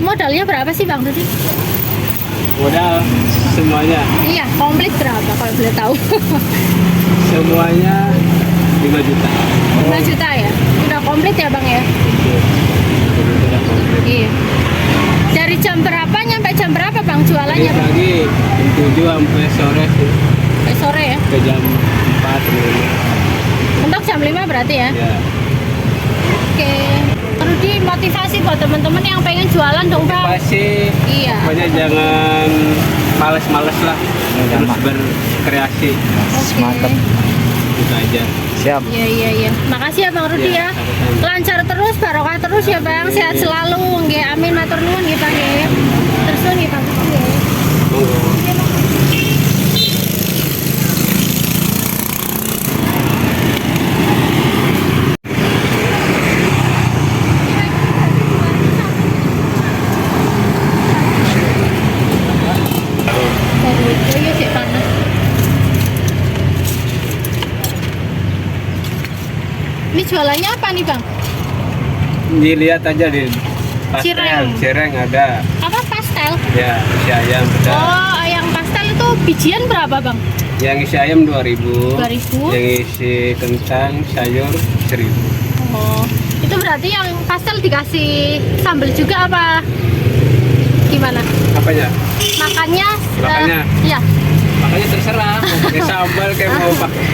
modalnya berapa sih Bang Rudi? Modal semuanya. Iya, komplit berapa kalau boleh tahu? Semuanya 5 juta. 5 juta ya? Udah komplit ya Bang ya? Udah komplit. Iya. Dari jam berapa nyampe jam berapa Bang jualannya? Dari pagi jam 7 sampai sore sih. Sampai sore ya? Ke jam 4 atau 5. Untuk jam 5 berarti ya? Ya. Oke. Rudi, motivasi buat teman-teman yang pengen jualan dong Bang. Pasti. Iya. Pokoknya jangan males-males lah. Terus berkreasi. Oke. Itu aja. Siap. Iya. Makasih ya Bang Rudi Iya, ya. sama-sama. Lancar terus, barokah terus ya Bang. Sehat selalu. Nggih, amin matur nuwun nggih Bang nggih. Terus nggih Bang. Nggih. Monggo. Iya sih panas. Ini jualannya apa nih Bang? Dilihat aja di Cireng. Cireng ada. Apa pastel? Ya, isi ayam ada. Oh, yang pastel itu bijian berapa Bang? Yang isi ayam 2.000. 2.000. Yang isi kentang, sayur 1.000. Oh, itu berarti yang pastel dikasih sambal juga apa? Gimana? Apanya? Makannya? Makannya? Iya. Makanya terserah mau pakai sambal kayak mau pakai.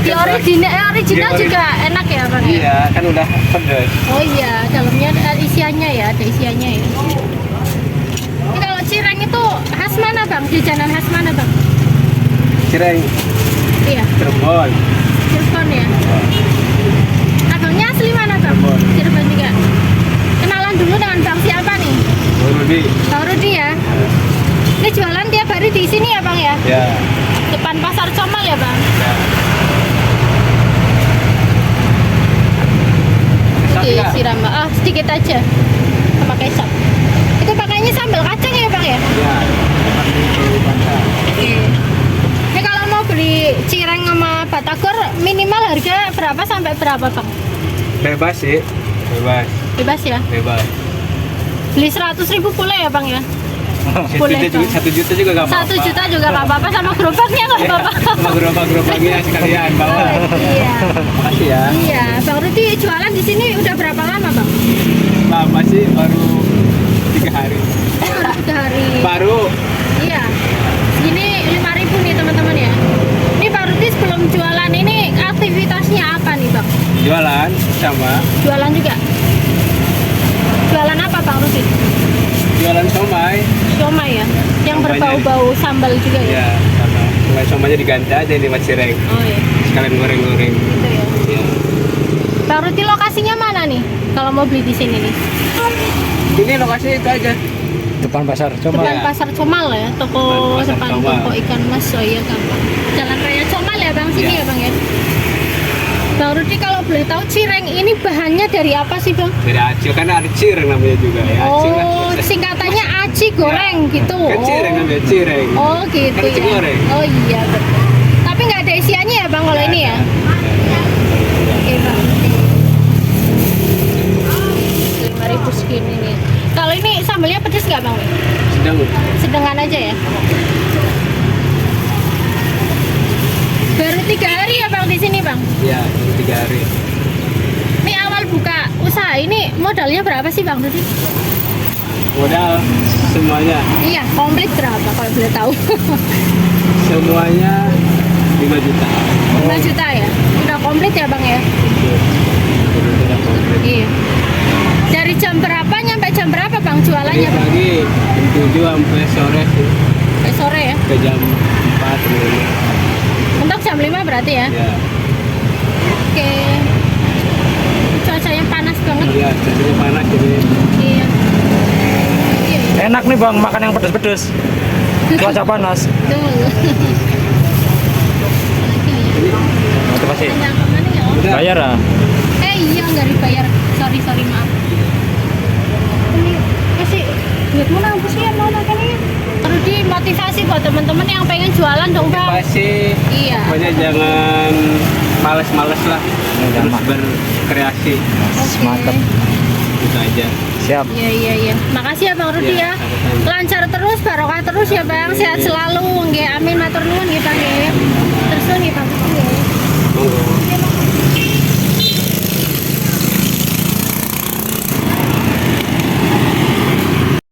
Di original Di juga enak ya Bang? Ya? Iya, kan udah pedas. Oh iya, dalamnya ada isiannya ya, ada isiannya ya. Ini kalau cireng itu khas mana Bang? Jajanan khas mana Bang? Cireng, Iya, Cirebon. Cirebon ya. Abangnya asli mana Bang? Cirebon. Cirebon juga. Kenalan dulu dengan Bang siapa nih? Bang Rudi. Bang Rudi ya. Ini jualan tiap hari di sini ya Bang ya? Ya. Depan Pasar Comal ya Bang? Ya. Oke, Satu, Kak? siram. Ah, sedikit aja. Sama kecap. Itu pakainya sambal kacang ya Bang ya? Ya. Oke. Ini kalau mau beli cireng sama batagor minimal harga berapa sampai berapa Bang? Bebas sih. Bebas. Bebas ya? Bebas. Beli 100.000 boleh ya Bang ya? Boleh, Bang. 1 juta juga nggak apa-apa. 1 juta juga nggak apa-apa, sama gerobaknya nggak Iya, apa-apa. sama gerobak-gerobaknya sekalian bawa. Iya. Makasih ya. Iya, Bang Rudi jualan di sini udah berapa lama Bang? Lama sih, baru 3 hari. Baru 3 hari. Baru. Iya. Segini 5.000 nih teman-teman ya. Ini Bang Rudi sebelum jualan ini aktivitasnya apa nih Bang? Jualan sama. Jualan juga. Jualan apa Bang Rudi? Jualan somai. Siomay ya, yang Somaynya. berbau-bau sambal juga ya. Ya, sama. Somainya diganti aja di Cireng. Oh iya, Sekalian goreng-goreng. gitu ya. Ya. Bang Rudi lokasinya mana nih? Kalau mau beli di sini nih? Ini lokasinya itu aja. Depan pasar. Coba. Depan Ya. Pasar Comal ya, toko Depan Pasar depan Comal. toko ikan mas. Oh iya gampang. Jalan Raya Comal ya Bang, sini Ya. ya Bang ya. Bang Rudi kalau boleh tahu cireng ini bahannya dari apa sih Bang? Dari acil kan ada cireng namanya juga ya. Acil lah. Oh, singkatannya aci goreng gitu. Kan cireng namanya cireng. Oh gitu Kan aci ya. goreng. Oh iya betul. Tapi nggak ada isiannya ya Bang kalau ini ya? Oke Bang. 5.000 segini nih. Kalau ini sambalnya pedes nggak Bang? Sedang. Sedengan aja ya. Baru 3 hari ya Bang di sini Bang? Ya, 3 hari. Ini awal buka usaha ini modalnya berapa sih Bang Rudi? Modal semuanya. Iya, komplit berapa kalau boleh tahu? Semuanya 5 juta. 5 juta ya? Udah komplit ya Bang ya? Udah komplit. Iya. Dari jam berapa nyampe jam berapa Bang Dari jualannya Bang? pagi jam 7 sampai sore sih. Sampai sore ya? Ke jam 4 atau 5. Untuk jam 5 berarti ya? Ya. Oke. Cuacanya panas banget. Iya, jadinya panas jadi. Iya. Iya. Enak nih Bang, makan yang pedes-pedes. Cuaca panas. Betul. Motivasi. Panjang kemana ya? Udah. Bayar ah. Iya nggak dibayar. Sorry maaf. Ini kasih duitmu nambah sih ya mau makan ini. Rudi motivasi buat teman-teman yang pengen jualan dong Bang. Pasti. Iya. Pokoknya jangan males-males lah. Terus Jangan. berkreasi. Oke. Mantap. Itu aja. aja. Siap. Iya iya iya. Makasih ya Bang Rudi Iya, ya. sama-sama. Lancar terus, barokah terus ya Bang. Sehat selalu. Nggih, amin matur nuwun nggih Bang nggih.